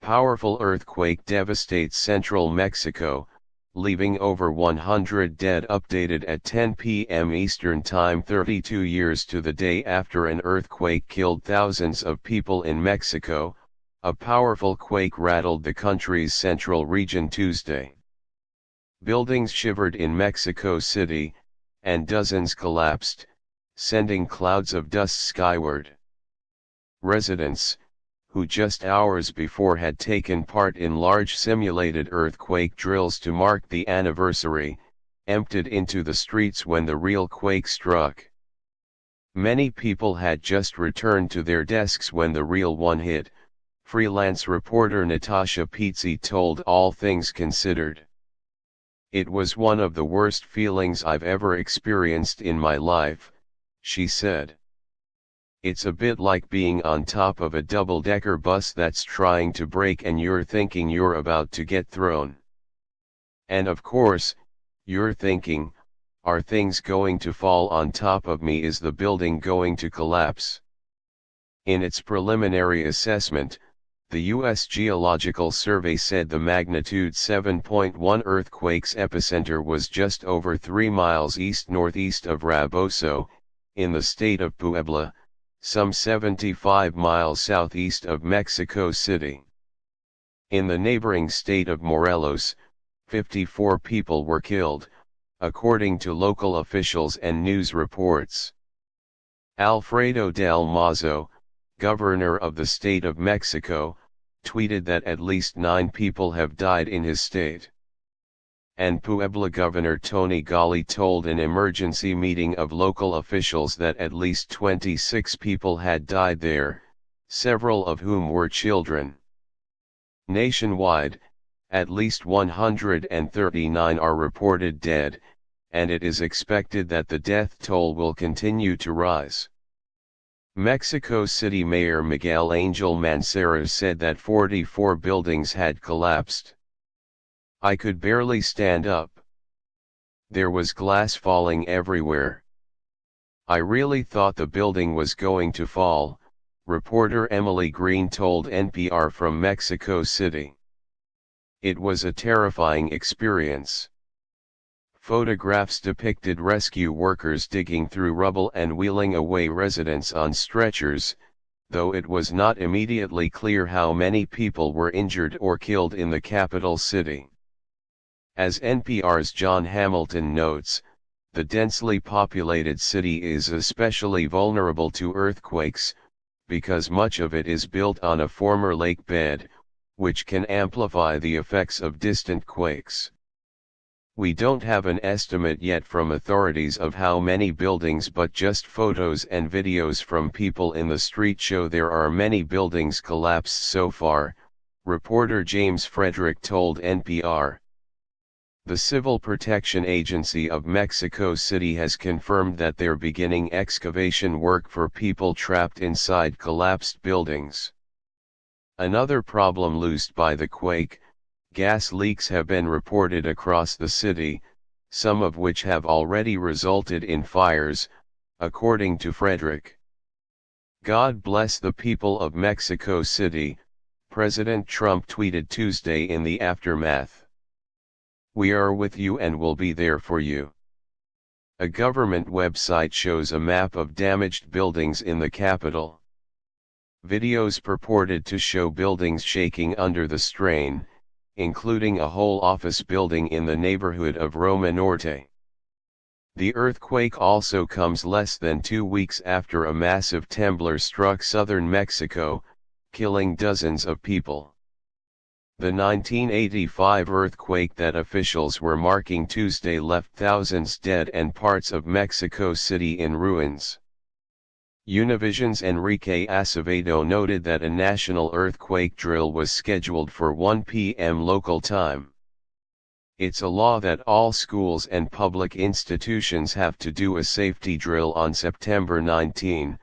Powerful earthquake devastates central Mexico, leaving over 100 dead. Updated at 10 p.m. Eastern Time, 32 years to the day after an earthquake killed thousands of people in Mexico. A powerful quake rattled the country's central region Tuesday. Buildings shivered in Mexico City, and dozens collapsed, sending clouds of dust skyward. Residents, who just hours before had taken part in large simulated earthquake drills to mark the anniversary, emptied into the streets when the real quake struck. Many people had just returned to their desks when the real one hit, freelance reporter Natasha Pizzey told All Things Considered. "It was one of the worst feelings I've ever experienced in my life," she said. "It's a bit like being on top of a double-decker bus that's trying to brake and you're thinking you're about to get thrown. And of course, you're thinking, are things going to fall on top of me? Is the building going to collapse?" In its preliminary assessment, the U.S. Geological Survey said the magnitude 7.1 earthquake's epicenter was just over 3 miles east-northeast of Raboso, in the state of Puebla, some 75 miles southeast of Mexico City. In the neighboring state of Morelos, 54 people were killed, according to local officials and news reports. Alfredo del Mazo, governor of the state of Mexico, tweeted that at least 9 people have died in his state. And Puebla Governor Tony Gali told an emergency meeting of local officials that at least 26 people had died there, several of whom were children. Nationwide, at least 139 are reported dead, and it is expected that the death toll will continue to rise. Mexico City Mayor Miguel Angel Mancera said that 44 buildings had collapsed. "I could barely stand up. There was glass falling everywhere. I really thought the building was going to fall," reporter Emily Green told NPR from Mexico City. "It was a terrifying experience." Photographs depicted rescue workers digging through rubble and wheeling away residents on stretchers, though it was not immediately clear how many people were injured or killed in the capital city. As NPR's John Hamilton notes, the densely populated city is especially vulnerable to earthquakes, because much of it is built on a former lake bed, which can amplify the effects of distant quakes. "We don't have an estimate yet from authorities of how many buildings, but just photos and videos from people in the street show there are many buildings collapsed so far," reporter James Frederick told NPR. The Civil Protection Agency of Mexico City has confirmed that they're beginning excavation work for people trapped inside collapsed buildings. Another problem loosed by the quake: gas leaks have been reported across the city, some of which have already resulted in fires, according to Frederick. "God bless the people of Mexico City," President Trump tweeted Tuesday in the aftermath. "We are with you and will be there for you." A government website shows a map of damaged buildings in the capital. Videos purported to show buildings shaking under the strain, including a whole office building in the neighborhood of Roma Norte. The earthquake also comes less than 2 weeks after a massive temblor struck southern Mexico, killing dozens of people. The 1985 earthquake that officials were marking Tuesday left thousands dead and parts of Mexico City in ruins. Univision's Enrique Acevedo noted that a national earthquake drill was scheduled for 1 p.m. local time. "It's a law that all schools and public institutions have to do a safety drill on September 19,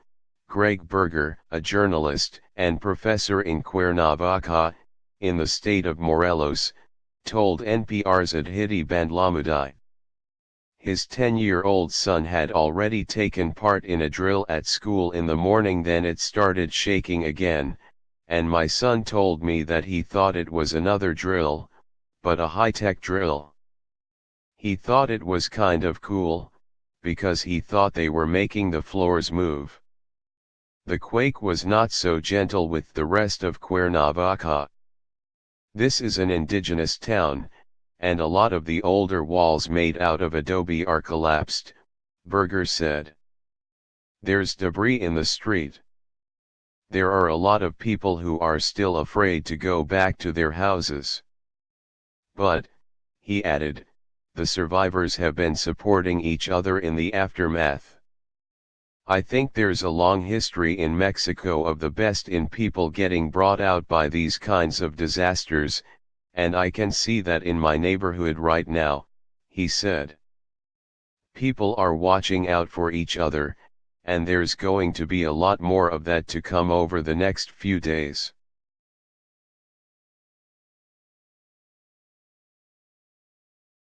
Greg Berger, a journalist and professor in Cuernavaca, in the state of Morelos, told NPR's Adhiti Bandlamudai. His 10-year-old son had already taken part in a drill at school in the morning, then it started shaking again, and my son told me that he thought it was another drill, but a high-tech drill. He thought it was kind of cool, because he thought they were making the floors move. The quake was not so gentle with the rest of Cuernavaca. This is an indigenous town, and a lot of the older walls made out of adobe are collapsed, Berger said. There's debris in the street. There are a lot of people who are still afraid to go back to their houses. But, he added, the survivors have been supporting each other in the aftermath. I think there's a long history in Mexico of the best in people getting brought out by these kinds of disasters, and I can see that in my neighborhood right now, he said. People are watching out for each other, and there's going to be a lot more of that to come over the next few days.